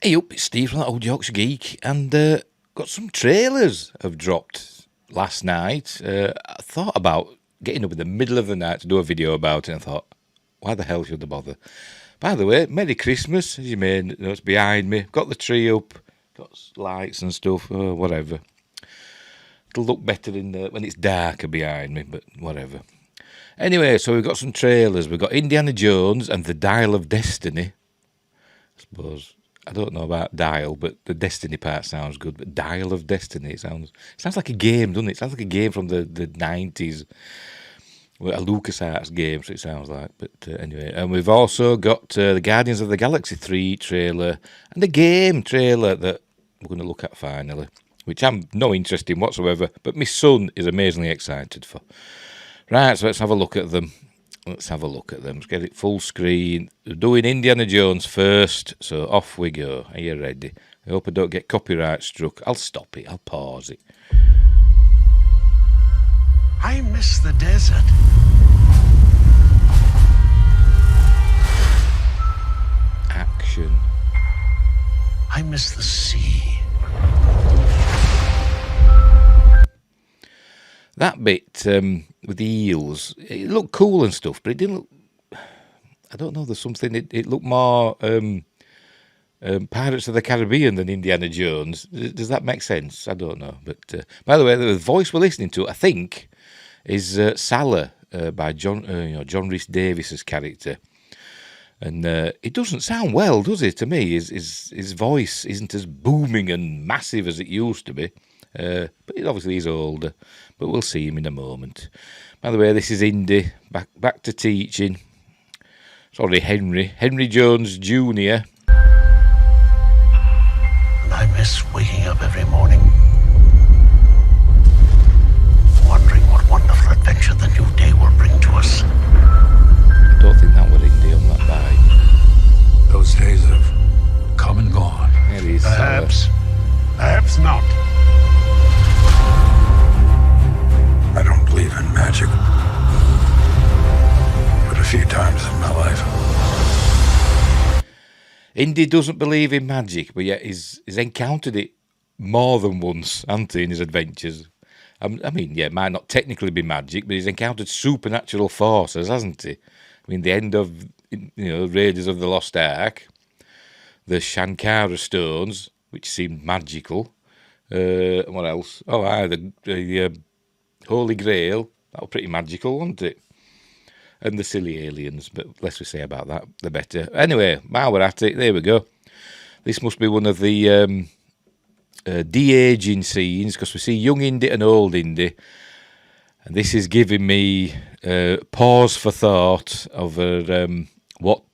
Hey up, it's Steve from that old Yorkshire Geek, and got some trailers have dropped last night. I thought about getting up in the middle of the night to do a video about it, and I thought, why the hell should I bother? By the way, Merry Christmas, as you may know, it's behind me. Got the tree up, got lights and stuff, whatever. It'll look better when it's darker behind me, but whatever. Anyway, so we've got some trailers. We've got Indiana Jones and the Dial of Destiny. I suppose, I don't know about Dial, but the Destiny part sounds good. But Dial of Destiny, it sounds like a game, doesn't it? It sounds like a game from the 90s. A LucasArts game, so it sounds like. But anyway, and we've also got the Guardians of the Galaxy 3 trailer and the game trailer that we're going to look at finally, which I'm no interest in whatsoever, but my son is amazingly excited for. Right, so let's have a look at them. Let's get it full screen. We're doing Indiana Jones first, so off we go. Are you ready? I hope I don't get copyright struck. I'll stop it. I'll pause it. I miss the desert. Action. I miss the sea. That bit with the eels, it looked cool and stuff, but it didn't look... I don't know, there's something... It looked more Pirates of the Caribbean than Indiana Jones. Does that make sense? I don't know. But by the way, the voice we're listening to, I think, is Salah by John Rhys Davies's character. And it doesn't sound well, does it, to me? His voice isn't as booming and massive as it used to be. But obviously he's older. But we'll see him in a moment. By the way, this is Indy, back to teaching. Sorry, Henry Jones Jr. And I miss waking up every morning, wondering what wonderful adventure the new day will bring to us. I don't think that was Indy on that Byte. Those days have come and gone. There he is, Perhaps not. I don't believe in magic, but a few times in my life. Indy doesn't believe in magic, but yet he's encountered it more than once, hasn't he, in his adventures? I mean, yeah, it might not technically be magic, but he's encountered supernatural forces, hasn't he? I mean, the end of, Raiders of the Lost Ark, the Shankara stones, which seemed magical. What else? Oh, the Holy Grail. That was pretty magical, wasn't it? And the silly aliens, but less we say about that, the better. Anyway, while we're at it, there we go. This must be one of the de-aging scenes, because we see young Indy and old Indy. And this is giving me pause for thought of what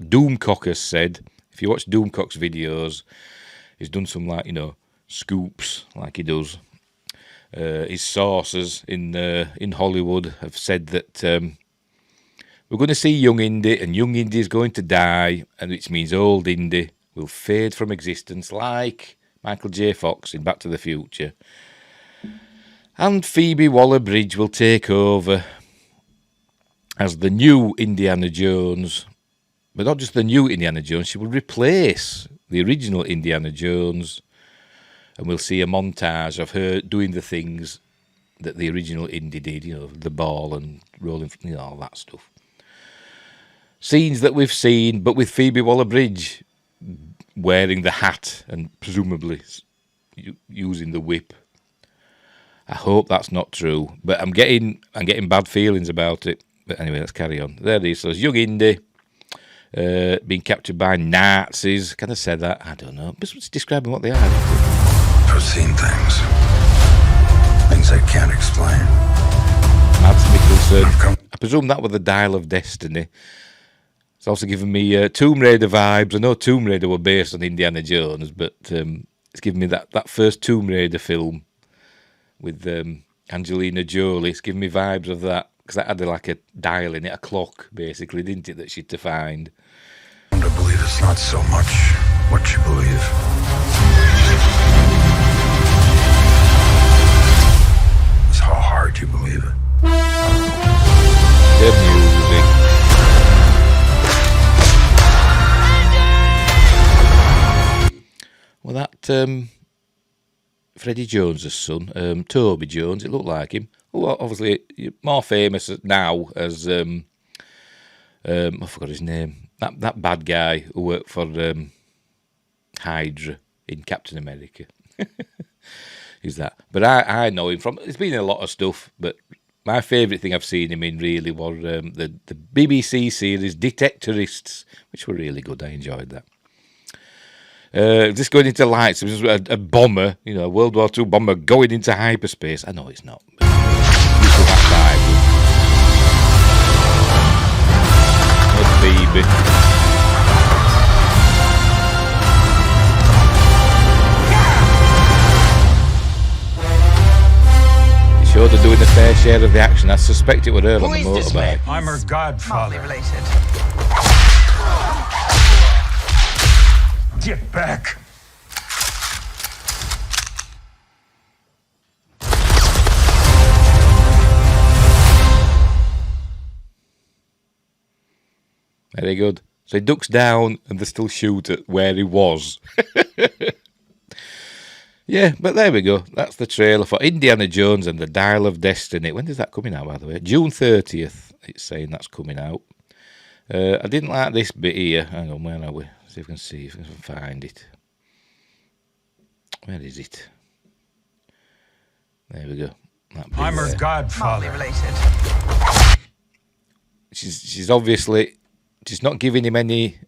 Doomcock has said. If you watch Doomcock's videos, he's done some, scoops, like he does. His sources in Hollywood have said that we're going to see young Indy, and young Indy is going to die, and which means old Indy will fade from existence, like Michael J. Fox in Back to the Future. And Phoebe Waller-Bridge will take over as the new Indiana Jones, but not just the new Indiana Jones. She will replace the original Indiana Jones. And we'll see a montage of her doing the things that the original Indy did, the ball and rolling, all that stuff. Scenes that we've seen, but with Phoebe Waller-Bridge wearing the hat and presumably using the whip. I hope that's not true, but I'm getting bad feelings about it. But anyway, let's carry on. There it is. So it's young Indy being captured by Nazis. Can I say that? I don't know. It's describing what they are. I've seen things I can't explain. Mads Mikkelsen. I presume that was the Dial of Destiny. It's also given me Tomb Raider vibes. I know Tomb Raider were based on Indiana Jones, but it's given me that first Tomb Raider film with Angelina Jolie. It's given me vibes of that, because that had like a dial in it, a clock, basically, didn't it, that she had to find. I believe it's not so much what you believe. How hard you believe it. The music. Freddie Jones's son, Toby Jones. It looked like him. Oh, obviously more famous now as I forgot his name. That bad guy who worked for Hydra in Captain America. Is that? But I know him from. It's been in a lot of stuff, but my favourite thing I've seen him in really was the BBC series Detectorists, which were really good. I enjoyed that. Just going into lights, it was a bomber, a World War II bomber going into hyperspace. I know it's not. But that vibe. Baby. Sure, they're doing a fair share of the action. I suspect it would her on the motorbike. I'm her godfather. Related. Get back. Very good. So he ducks down and they still shoot at where he was. Yeah, but there we go. That's the trailer for Indiana Jones and the Dial of Destiny. When is that coming out, by the way? June 30th, it's saying that's coming out. I didn't like this bit here. Hang on, where are we? See if we can see if we can find it. Where is it? There we go. I'm her godfather. Related. She's obviously not giving him any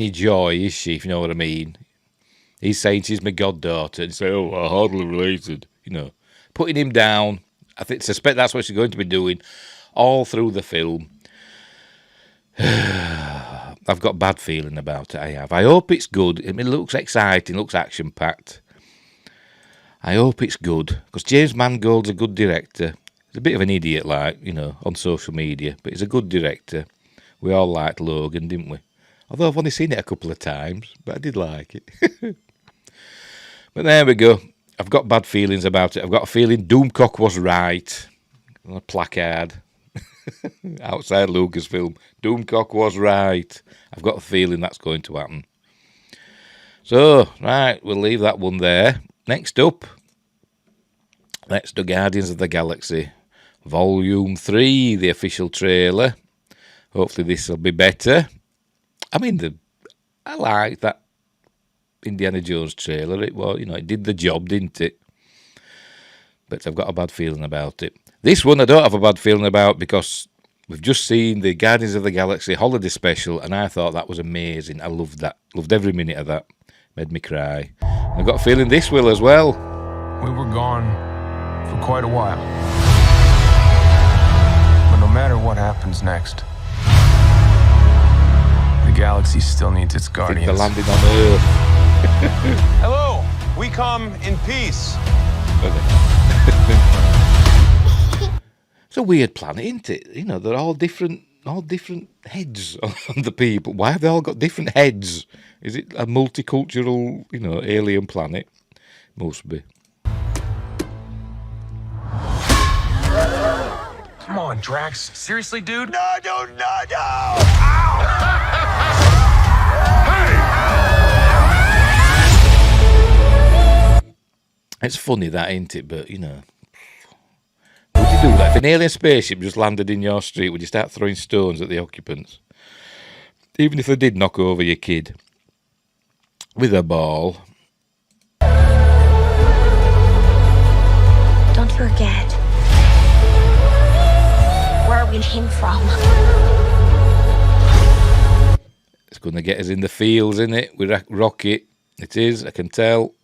joy, is she? If you know what I mean. He's saying she's my goddaughter, and say, "Oh, we're hardly related." Putting him down. I suspect that's what she's going to be doing all through the film. I've got a bad feeling about it. I have. I hope it's good. I mean, it looks exciting, looks action packed. I hope it's good because James Mangold's a good director. He's a bit of an idiot, on social media, but he's a good director. We all liked Logan, didn't we? Although I've only seen it a couple of times, but I did like it. But there we go. I've got bad feelings about it. I've got a feeling Doomcock was right. On a placard outside Lucasfilm. Doomcock was right. I've got a feeling that's going to happen. So, right, we'll leave that one there. Next up, let's do Guardians of the Galaxy Volume 3, the official trailer. Hopefully this will be better. I mean, I like that Indiana Jones trailer. It was, it did the job, didn't it? But I've got a bad feeling about it. This one I don't have a bad feeling about because we've just seen the Guardians of the Galaxy holiday special, and I thought that was amazing. I loved that. Loved every minute of that. Made me cry. I've got a feeling this will as well. We were gone for quite a while. But no matter what happens next, the galaxy still needs its I think guardians. they're landing on Earth. Hello, we come in peace. It's a weird planet, isn't it? They're all different heads on the people. Why have they all got different heads? Is it a multicultural, alien planet? Must be. Come on, Drax. Seriously, dude? No! It's funny that, ain't it? But, would you do that? If an alien spaceship just landed in your street, would you start throwing stones at the occupants? Even if they did knock over your kid with a ball. Don't forget where we came from. It's going to get us in the fields, isn't it? With Rocket. It is, I can tell.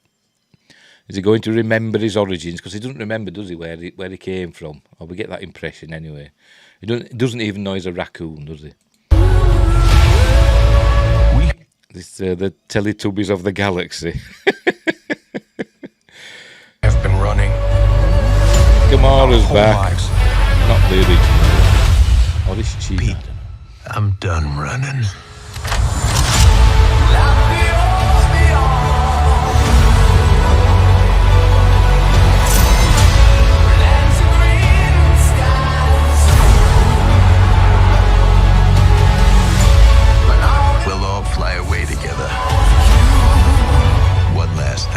Is he going to remember his origins? Because he doesn't remember, does he, where he came from? Or we get that impression anyway. He doesn't even know he's a raccoon, does he? This the Teletubbies of the galaxy. Have been running. Gamara's Whole back. lives. Not the original. Or is she? Pete, I'm done running. We'll all fly away together. One last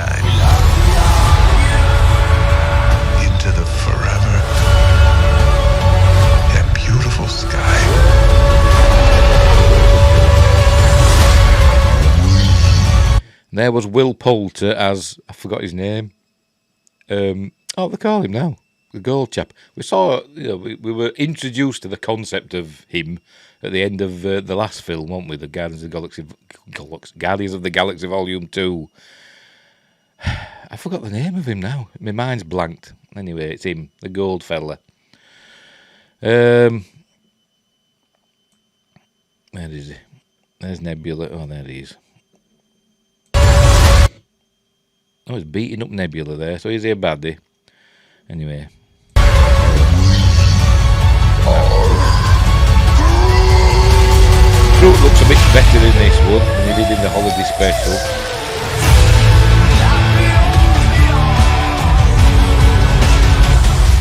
There was Will Poulter as, I forgot his name. They call him now, the gold chap. We saw, we were introduced to the concept of him at the end of the last film, weren't we? The Guardians of the Galaxy Volume 2. I forgot the name of him now. My mind's blanked. Anyway, it's him, the gold fella. Where is he? There's Nebula. Oh, there he is. Oh, he's beating up Nebula there. So is he a baddie? Anyway. Groot looks a bit better in this one than he did in the holiday special.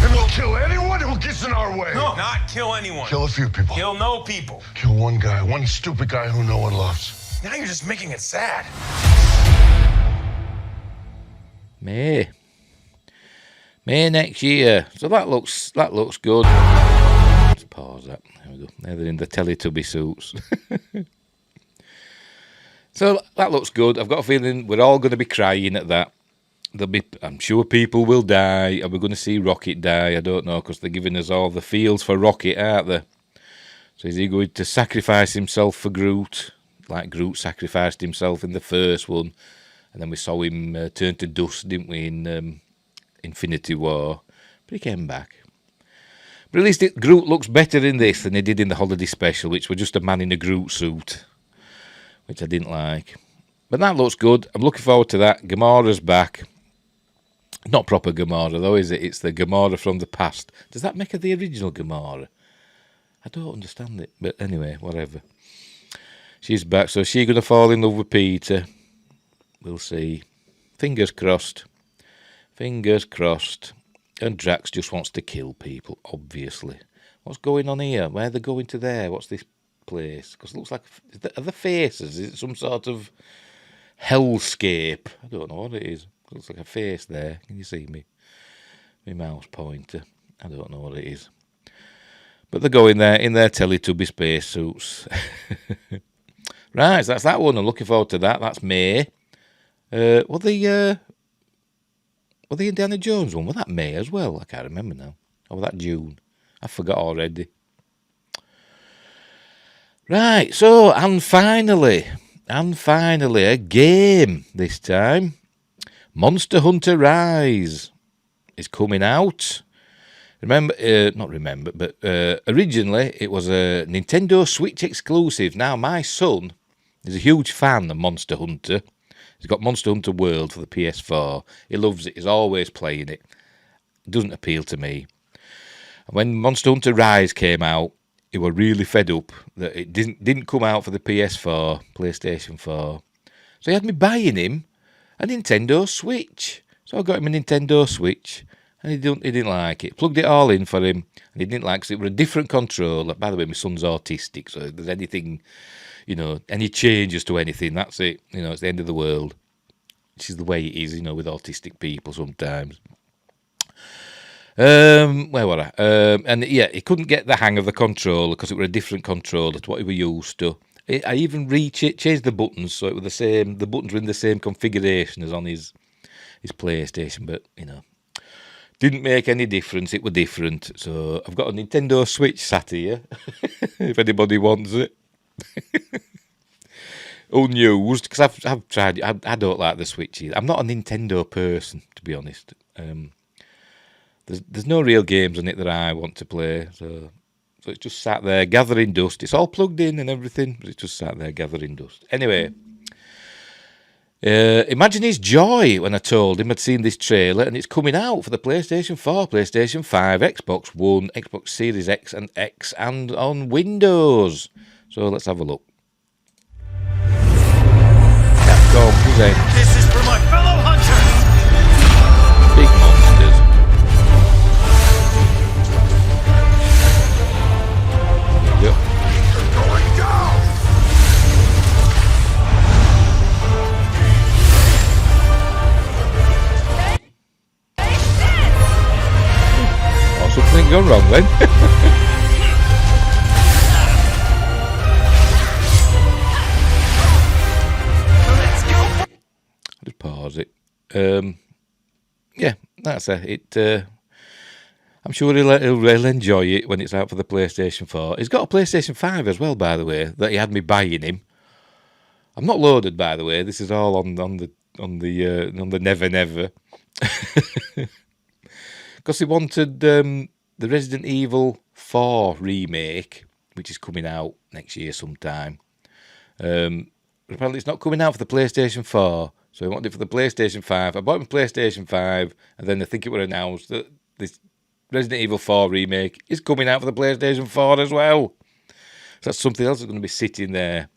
And we'll kill anyone who gets in our way. No, not kill anyone. Kill a few people. Kill no people. Kill one guy, one stupid guy who no one loves. Now you're just making it sad. May next year. So that looks good. Let's pause that. There we go. Now they're in the Teletubby suits. So that looks good. I've got a feeling we're all going to be crying at that. I'm sure people will die. Are we going to see Rocket die? I don't know, because they're giving us all the feels for Rocket, aren't they? So is he going to sacrifice himself for Groot, like Groot sacrificed himself in the first one? And then we saw him turn to dust, didn't we, in Infinity War. But he came back. But at least Groot looks better in this than he did in the holiday special, which was just a man in a Groot suit, which I didn't like. But that looks good. I'm looking forward to that. Gamora's back. Not proper Gamora, though, is it? It's the Gamora from the past. Does that make her the original Gamora? I don't understand it. But anyway, whatever. She's back. So is she going to fall in love with Peter? We'll see. Fingers crossed. Fingers crossed. And Drax just wants to kill people, obviously. What's going on here? Where are they going to there? What's this place? Because it looks like... Are the faces? Is it some sort of hellscape? I don't know what it is. It looks like a face there. Can you see me? My mouse pointer. I don't know what it is. But they're going there in their Teletubby spacesuits. Right, so that's that one. I'm looking forward to that. That's May. Were the Indiana Jones one? Was that May as well? I can't remember now. Or was that June? I forgot already. Right, so, and finally, a game this time. Monster Hunter Rise is coming out. Originally it was a Nintendo Switch exclusive. Now, my son is a huge fan of Monster Hunter. He's got Monster Hunter World for the PS4. He loves it. He's always playing it. Doesn't appeal to me. When Monster Hunter Rise came out, he was really fed up that it didn't come out for the PS4, PlayStation 4. So he had me buying him a Nintendo Switch. So I got him a Nintendo Switch, and he didn't like it. Plugged it all in for him, and he didn't like it. It was a different controller. By the way, my son's autistic, so if there's anything... any changes to anything, that's it. It's the end of the world. Which is the way it is, with autistic people sometimes. Where were I? He couldn't get the hang of the controller because it was a different controller to what he was used to. I even changed the buttons so it was the same. The buttons were in the same configuration as on his PlayStation, but didn't make any difference. It was different. So I've got a Nintendo Switch sat here. If anybody wants it. Unused, because I've tried. I don't like the Switches. I'm not a Nintendo person, to be honest. There's no real games on it that I want to play, so it's just sat there gathering dust. It's all plugged in and everything, but it's just sat there gathering dust. Anyway, imagine his joy when I told him I'd seen this trailer and it's coming out for the PlayStation 4, PlayStation 5, Xbox One, Xbox Series X and on Windows. So let's have a look. Capcom presents This is for my fellow hunters! Big Monsters. Yep. Going down! Oh, something gone wrong then. Yeah, that's it. I'm sure he'll enjoy it when it's out for the PlayStation 4. He's got a PlayStation 5 as well, by the way, that he had me buying him. I'm not loaded, by the way. This is all on the never never, because he wanted the Resident Evil 4 remake, which is coming out next year sometime. Apparently, it's not coming out for the PlayStation 4, so he wanted it for the PlayStation 5. I bought him a PlayStation 5, and then I think it was announced that this Resident Evil 4 remake is coming out for the PlayStation 4 as well. So that's something else that's going to be sitting there.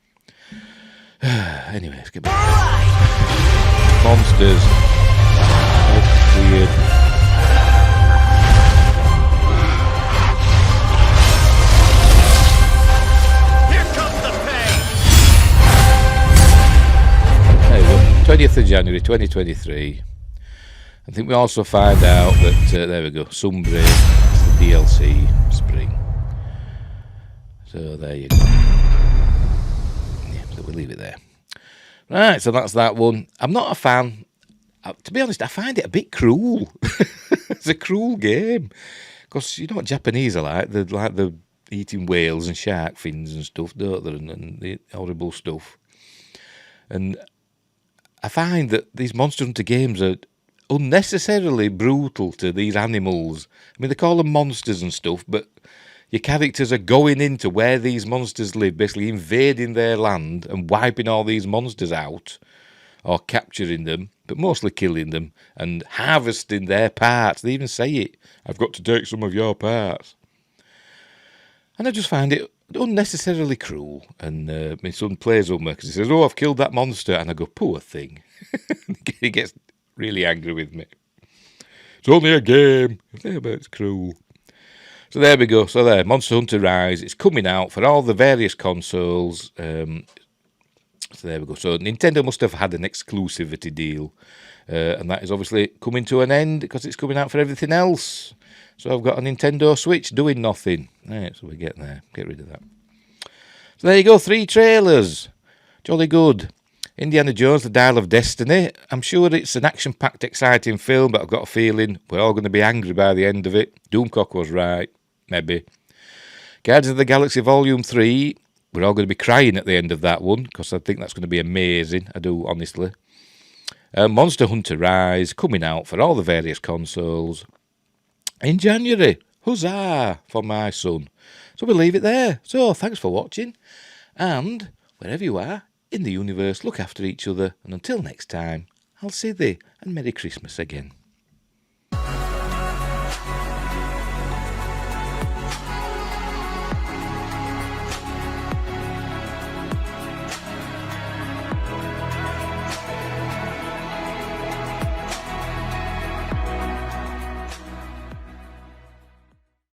Anyway, let's get back. Monsters. That's weird. Here comes the pain. There we go. 20th of January 2023. I think we also find out that, there we go, Sunbreak, it's the DLC, spring. So there you go. Yeah, so we'll leave it there. Right, so that's that one. I'm not a fan. To be honest, I find it a bit cruel. It's a cruel game. Because you know what Japanese are like? They're like the eating whales and shark fins and stuff, don't they? And the horrible stuff. And I find that these Monster Hunter games are unnecessarily brutal to these animals. I mean, they call them monsters and stuff, but your characters are going into where these monsters live, basically invading their land and wiping all these monsters out, or capturing them, but mostly killing them, and harvesting their parts. They even say it, I've got to take some of your parts. And I just find it unnecessarily cruel. And my son plays with me because he says, oh, I've killed that monster. And I go, poor thing. He gets really angry with me. It's only a game. Yeah, but it's cruel. So there we go. So there, Monster Hunter Rise. It's coming out for all the various consoles. So there we go. So Nintendo must have had an exclusivity deal. And that is obviously coming to an end because it's coming out for everything else. So I've got a Nintendo Switch doing nothing. Right, so we get there. Get rid of that. So there you go. 3 trailers. Jolly good. Indiana Jones, The Dial of Destiny. I'm sure it's an action-packed, exciting film, but I've got a feeling we're all going to be angry by the end of it. Doomcock was right. Maybe. Guardians of the Galaxy Volume 3. We're all going to be crying at the end of that one, because I think that's going to be amazing. I do, honestly. Monster Hunter Rise, coming out for all the various consoles in January. Huzzah for my son. So we'll leave it there. So thanks for watching. And wherever you are in the universe, look after each other. And until next time, I'll say thee and Merry Christmas again.